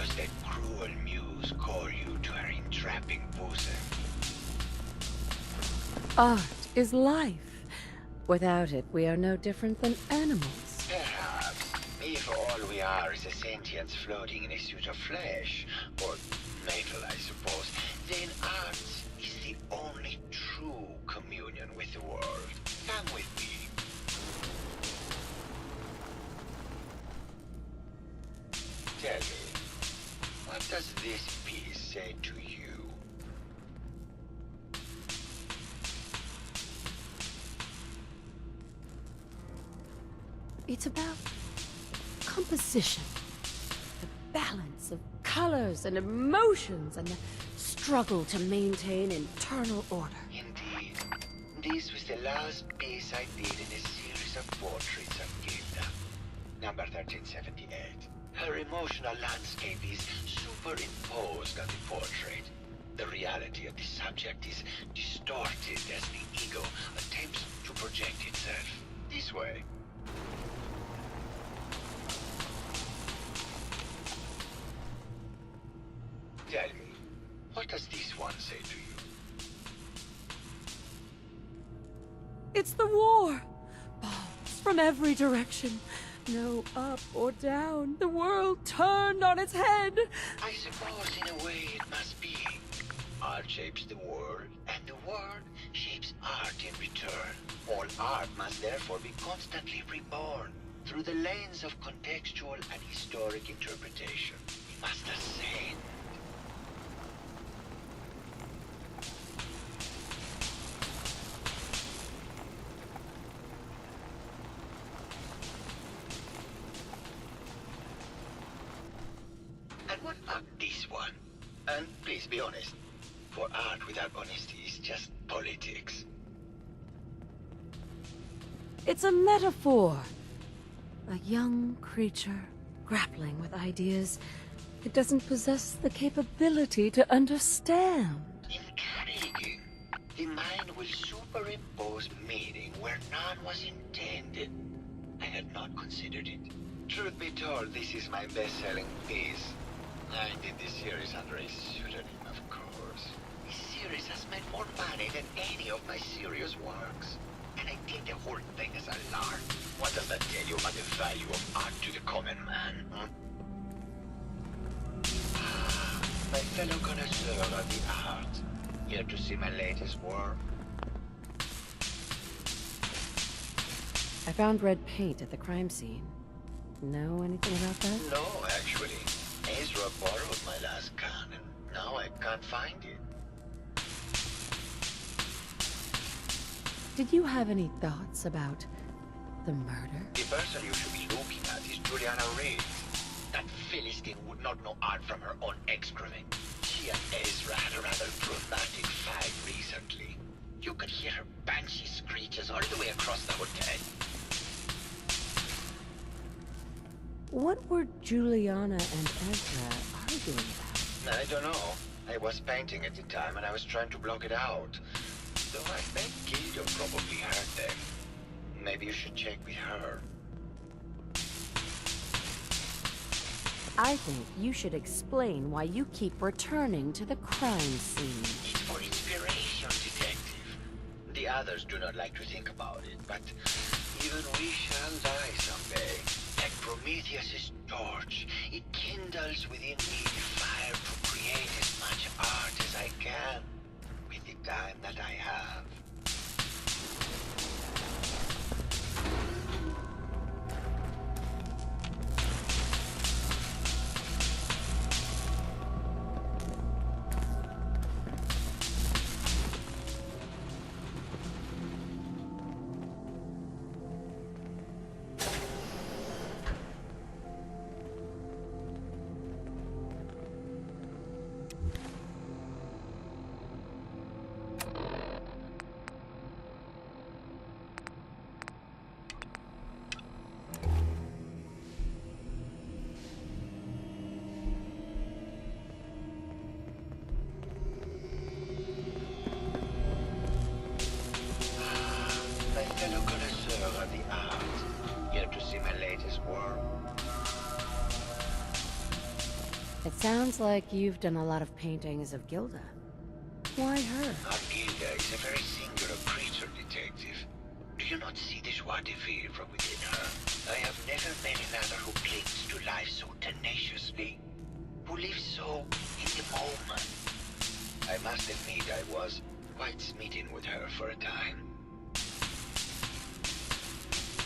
does that cruel muse call you to her entrapping bosom? Art is life. Without it, we are no different than animals. Perhaps, if all we are is a sentience floating in a suit of flesh, or metal, I suppose, then art is the only true communion with the world. Come with me. Tell me, what does this piece say to you? It's about composition. The balance of colors and emotions and the struggle to maintain internal order. Indeed. This was the last piece I did in a series of portraits of Gilda. Number 1378. Her emotional landscape is superimposed on the portrait. The reality of the subject is distorted as the ego attempts to project itself. This way. Tell me, what does this one say to you? It's the war! Bombs from every direction. No up or down. The world turned on its head. I suppose in a way it must be. Art shapes the world, and the world shapes art in return. All art must therefore be constantly reborn through the lens of contextual and historic interpretation. It must ascend. And what about this one? And please be honest, for art without honesty is just politics. It's a metaphor. A young creature grappling with ideas it doesn't possess the capability to understand. Intriguing. The mind will superimpose meaning where none was intended. I had not considered it. Truth be told, this is my best-selling piece. I did this series under a pseudonym, of course. This series has made more money than any of my serious works. And I did the whole thing as a lark. What does that tell you about the value of art to the common man, huh? My fellow connoisseur of the art. Here to see my latest work? I found red paint at the crime scene. Know anything about that? No, actually. Ezra borrowed my last can, and now I can't find it. Did you have any thoughts about the murder? The person you should be looking at is Juliana Reed. That Philistine would not know art from her own excrement. She and Ezra had a rather dramatic fight recently. You could hear her banshee screeches all the way across the hotel. What were Juliana and Ezra arguing about? I don't know. I was painting at the time and I was trying to block it out. Though I think Gilda probably heard them. Maybe you should check with her. I think you should explain why you keep returning to the crime scene. It's for inspiration, detective. The others do not like to think about it, but even we shall die someday. Like Prometheus' torch, it kindles within me the fire to create as much art as I can with the time that I have. It sounds like you've done a lot of paintings of Gilda. Why her? Our Gilda is a very singular creature, detective. Do you not see the joie de vivre within her? I have never met another who clings to life so tenaciously, who lives so in the moment. I must admit I was quite smitten with her for a time.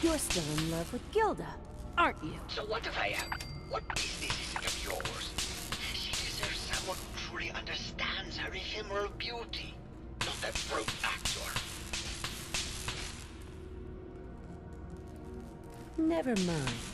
You're still in love with Gilda, aren't you? So what if I am? What business is it of yours? She deserves someone who truly understands her ephemeral beauty, not that broke actor. Never mind.